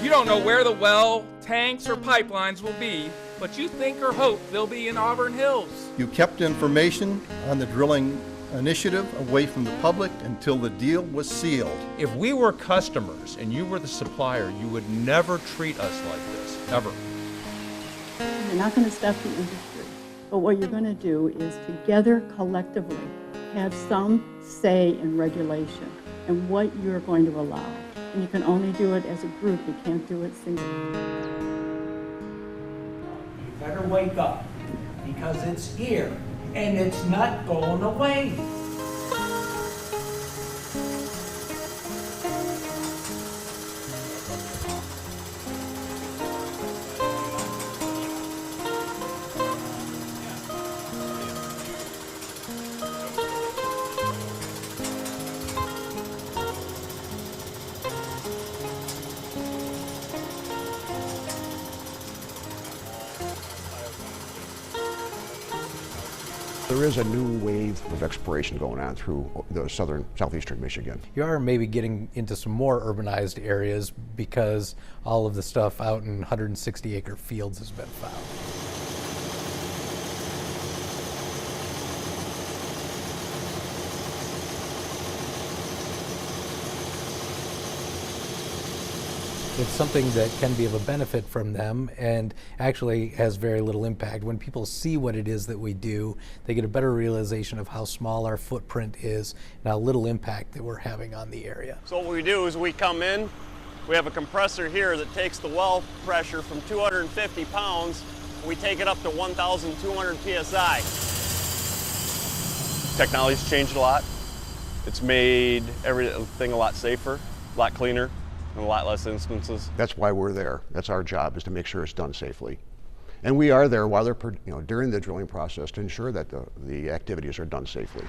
You don't know where the well, tanks, or pipelines will be, but you think or hope they'll be in Auburn Hills. You kept information on the drilling initiative away from the public until the deal was sealed. If we were customers and you were the supplier, you would never treat us like this, ever. You're not going to stop the industry, but what you're going to do is together, collectively, have some say in regulation and what you're going to allow. And you can only do it as a group, you can't do it singly. You better wake up, because it's here, and it's not going away. There is a new wave of exploration going on through the southeastern Michigan. You are maybe getting into some more urbanized areas because all of the stuff out in 160-acre fields has been found. It's something that can be of a benefit from them and actually has very little impact. When people see what it is that we do, they get a better realization of how small our footprint is and how little impact that we're having on the area. So what we do is we come in, we have a compressor here that takes the well pressure from 250 pounds, we take it up to 1,200 PSI. Technology's changed a lot. It's made everything a lot safer, a lot cleaner, and a lot less instances. That's why we're there. That's our job, is to make sure it's done safely. And we are there while they're, during the drilling process to ensure that the activities are done safely.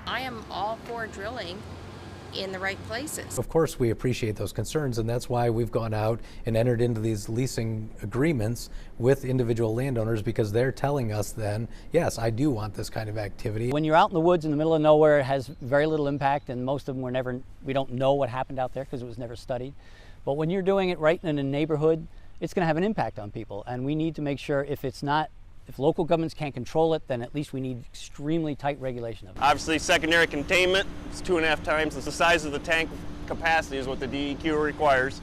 I am all for drilling in the right places. Of course, we appreciate those concerns, and that's why we've gone out and entered into these leasing agreements with individual landowners, because they're telling us then, yes, I do want this kind of activity. When you're out in the woods in the middle of nowhere, it has very little impact, and most of them we don't know what happened out there because it was never studied. But when you're doing it right in a neighborhood, it's going to have an impact on people, and we need to make sure if local governments can't control it, then at least we need extremely tight regulation of it. Obviously, secondary containment is 2.5 times the size of the tank capacity is what the DEQ requires.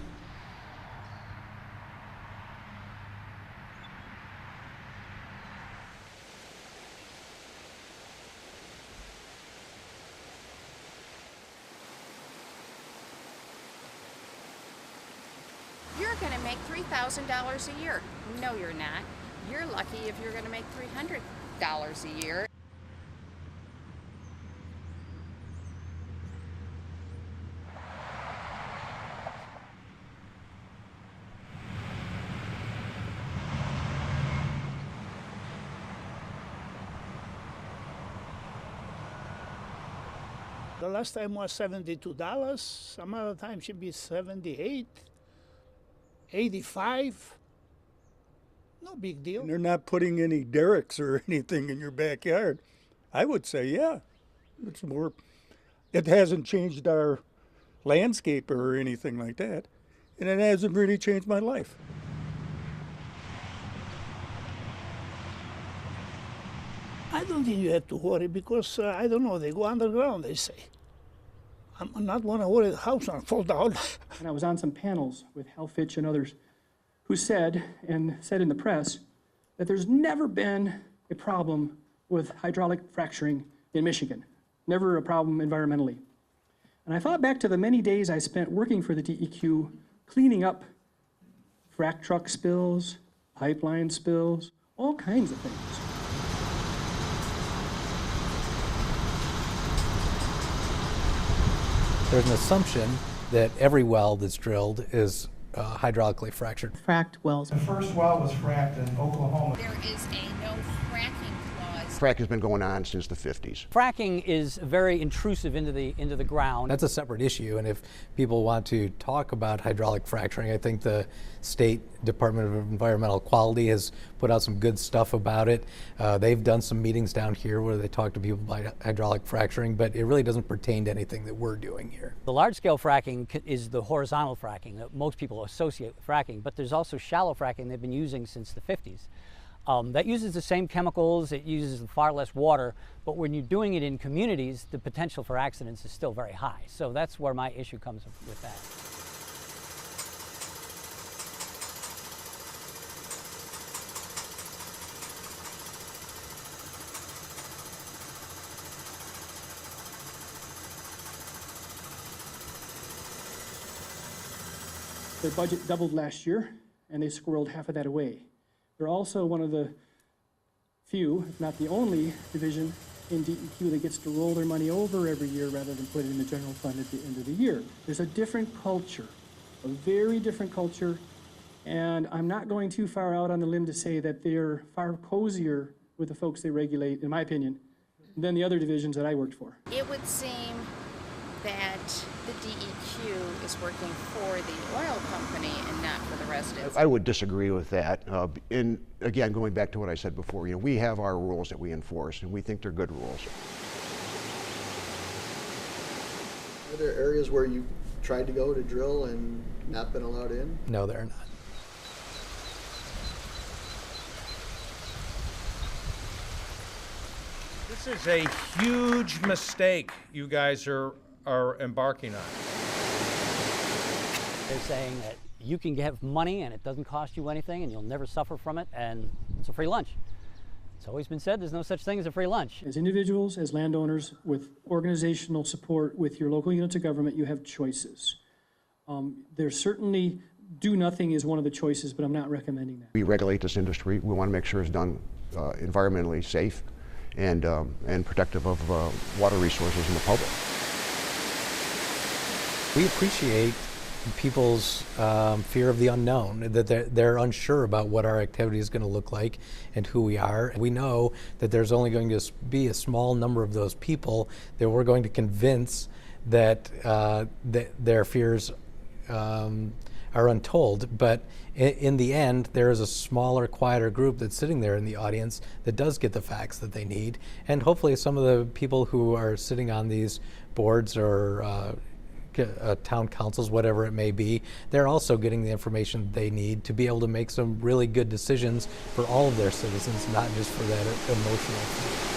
You're going to make $3,000 a year. No, you're not. You're lucky if you're going to make $300 a year. The last time was $72. Some other time should be 78, 85. No big deal. And they're not putting any derricks or anything in your backyard. I would say, yeah, it's more. It hasn't changed our landscape or anything like that, and it hasn't really changed my life. I don't think you have to worry because, I don't know, they go underground, they say. I'm not going to worry the house will fall down. And I was on some panels with Hal Fitch and others who said in the press that there's never been a problem with hydraulic fracturing in Michigan, never a problem environmentally. And I thought back to the many days I spent working for the DEQ, cleaning up frac truck spills, pipeline spills, all kinds of things. There's an assumption that every well that's drilled is hydraulically fractured. Fracked wells. The first well was fracked in Oklahoma. There is a no fracking clause fracking has been going on since the 50s. Fracking is very intrusive into the ground. That's a separate issue, and if people want to talk about hydraulic fracturing, I think the State Department of Environmental Quality has put out some good stuff about it. They've done some meetings down here where they talk to people about hydraulic fracturing, but it really doesn't pertain to anything that we're doing here. The large-scale fracking is the horizontal fracking that most people associate with fracking, but there's also shallow fracking they've been using since the 50s. That uses the same chemicals, it uses far less water, but when you're doing it in communities, the potential for accidents is still very high. So that's where my issue comes with that. Their budget doubled last year, and they squirreled half of that away. They're also one of the few, if not the only, division in DEQ that gets to roll their money over every year rather than put it in the general fund at the end of the year. There's a different culture, a very different culture, and I'm not going too far out on the limb to say that they're far cozier with the folks they regulate, in my opinion, than the other divisions that I worked for. It would seem that the DEQ is working for the oil company and not for the residents. I would disagree with that. And again, going back to what I said before, we have our rules that we enforce, and we think they're good rules. Are there areas where you tried to go to drill and not been allowed in? No, there are not. This is a huge mistake you guys are embarking on. They're saying that you can have money and it doesn't cost you anything and you'll never suffer from it, and it's a free lunch. It's always been said there's no such thing as a free lunch. As individuals, as landowners, with organizational support, with your local units of government, you have choices. There's certainly do nothing is one of the choices, but I'm not recommending that. We regulate this industry. We want to make sure it's done environmentally safe and protective of water resources and the public. We appreciate people's fear of the unknown, that they're unsure about what our activity is going to look like and who we are. We know that there's only going to be a small number of those people that we're going to convince that their fears are untold, but in the end, there is a smaller, quieter group that's sitting there in the audience that does get the facts that they need, and hopefully some of the people who are sitting on these boards or town councils, whatever it may be, they're also getting the information they need to be able to make some really good decisions for all of their citizens, not just for that emotional.